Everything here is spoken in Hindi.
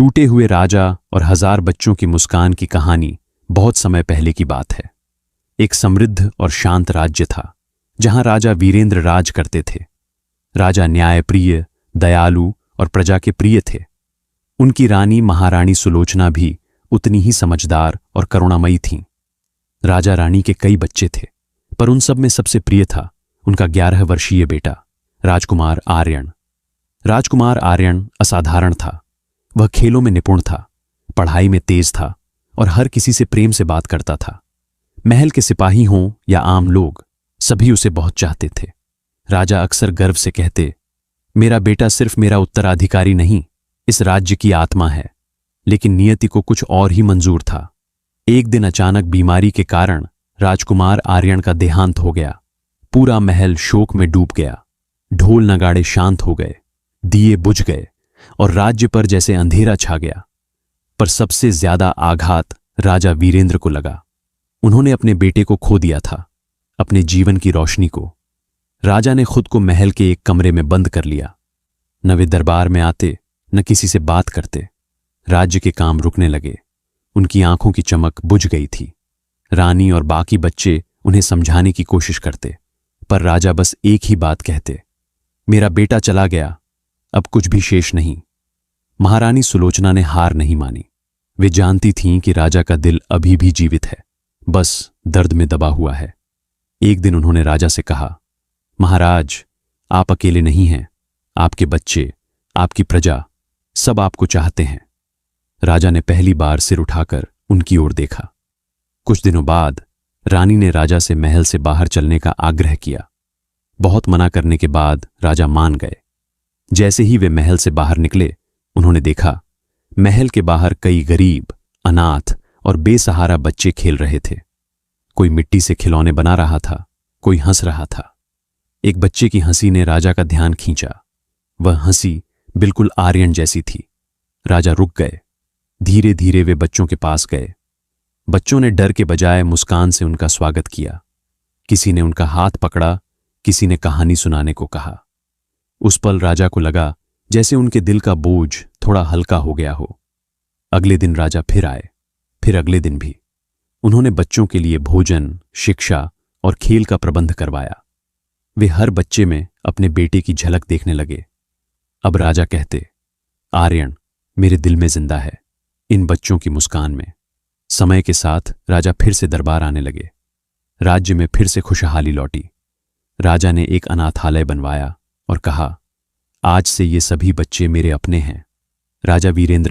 टूटे हुए राजा और 1000 बच्चों की मुस्कान की कहानी बहुत समय पहले की बात है। एक समृद्ध और शांत राज्य था जहां राजा वीरेंद्र राज करते थे। राजा न्यायप्रिय, दयालु और प्रजा के प्रिय थे। उनकी रानी महारानी सुलोचना भी उतनी ही समझदार और करुणामयी थीं। राजा रानी के कई बच्चे थे, पर उन सब में सबसे प्रिय था उनका 11 वर्षीय बेटा राजकुमार आर्यन। राजकुमार आर्यन असाधारण था। वह खेलों में निपुण था, पढ़ाई में तेज था और हर किसी से प्रेम से बात करता था। महल के सिपाही हों या आम लोग, सभी उसे बहुत चाहते थे। राजा अक्सर गर्व से कहते, मेरा बेटा सिर्फ मेरा उत्तराधिकारी नहीं, इस राज्य की आत्मा है। लेकिन नियति को कुछ और ही मंजूर था। एक दिन अचानक बीमारी के कारण राजकुमार आर्यन का देहांत हो गया। पूरा महल शोक में डूब गया। ढोल नगाड़े शांत हो गए, दिए बुझ गए और राज्य पर जैसे अंधेरा छा गया। पर सबसे ज्यादा आघात राजा वीरेंद्र को लगा। उन्होंने अपने बेटे को खो दिया था, अपने जीवन की रोशनी को। राजा ने खुद को महल के एक कमरे में बंद कर लिया। न वे दरबार में आते, न किसी से बात करते। राज्य के काम रुकने लगे। उनकी आंखों की चमक बुझ गई थी। रानी और बाकी बच्चे उन्हें समझाने की कोशिश करते, पर राजा बस एक ही बात कहते, मेरा बेटा चला गया, अब कुछ भी शेष नहीं। महारानी सुलोचना ने हार नहीं मानी। वे जानती थीं कि राजा का दिल अभी भी जीवित है, बस दर्द में दबा हुआ है। एक दिन उन्होंने राजा से कहा, महाराज, आप अकेले नहीं हैं। आपके बच्चे, आपकी प्रजा, सब आपको चाहते हैं। राजा ने पहली बार सिर उठाकर उनकी ओर देखा। कुछ दिनों बाद रानी ने राजा से महल से बाहर चलने का आग्रह किया। बहुत मना करने के बाद राजा मान गए। जैसे ही वे महल से बाहर निकले, उन्होंने देखा महल के बाहर कई गरीब, अनाथ और बेसहारा बच्चे खेल रहे थे। कोई मिट्टी से खिलौने बना रहा था, कोई हंस रहा था। एक बच्चे की हंसी ने राजा का ध्यान खींचा। वह हंसी बिल्कुल आर्यन जैसी थी। राजा रुक गए। धीरे धीरे वे बच्चों के पास गए। बच्चों ने डर के बजाय मुस्कान से उनका स्वागत किया। किसी ने उनका हाथ पकड़ा, किसी ने कहानी सुनाने को कहा। उस पल राजा को लगा जैसे उनके दिल का बोझ थोड़ा हल्का हो गया हो। अगले दिन राजा फिर आए, फिर अगले दिन भी। उन्होंने बच्चों के लिए भोजन, शिक्षा और खेल का प्रबंध करवाया। वे हर बच्चे में अपने बेटे की झलक देखने लगे। अब राजा कहते, आर्यन मेरे दिल में जिंदा है, इन बच्चों की मुस्कान में। समय के साथ राजा फिर से दरबार आने लगे। राज्य में फिर से खुशहाली लौटी। राजा ने एक अनाथालय बनवाया और कहा, आज से ये सभी बच्चे मेरे अपने हैं। राजा वीरेंद्र ने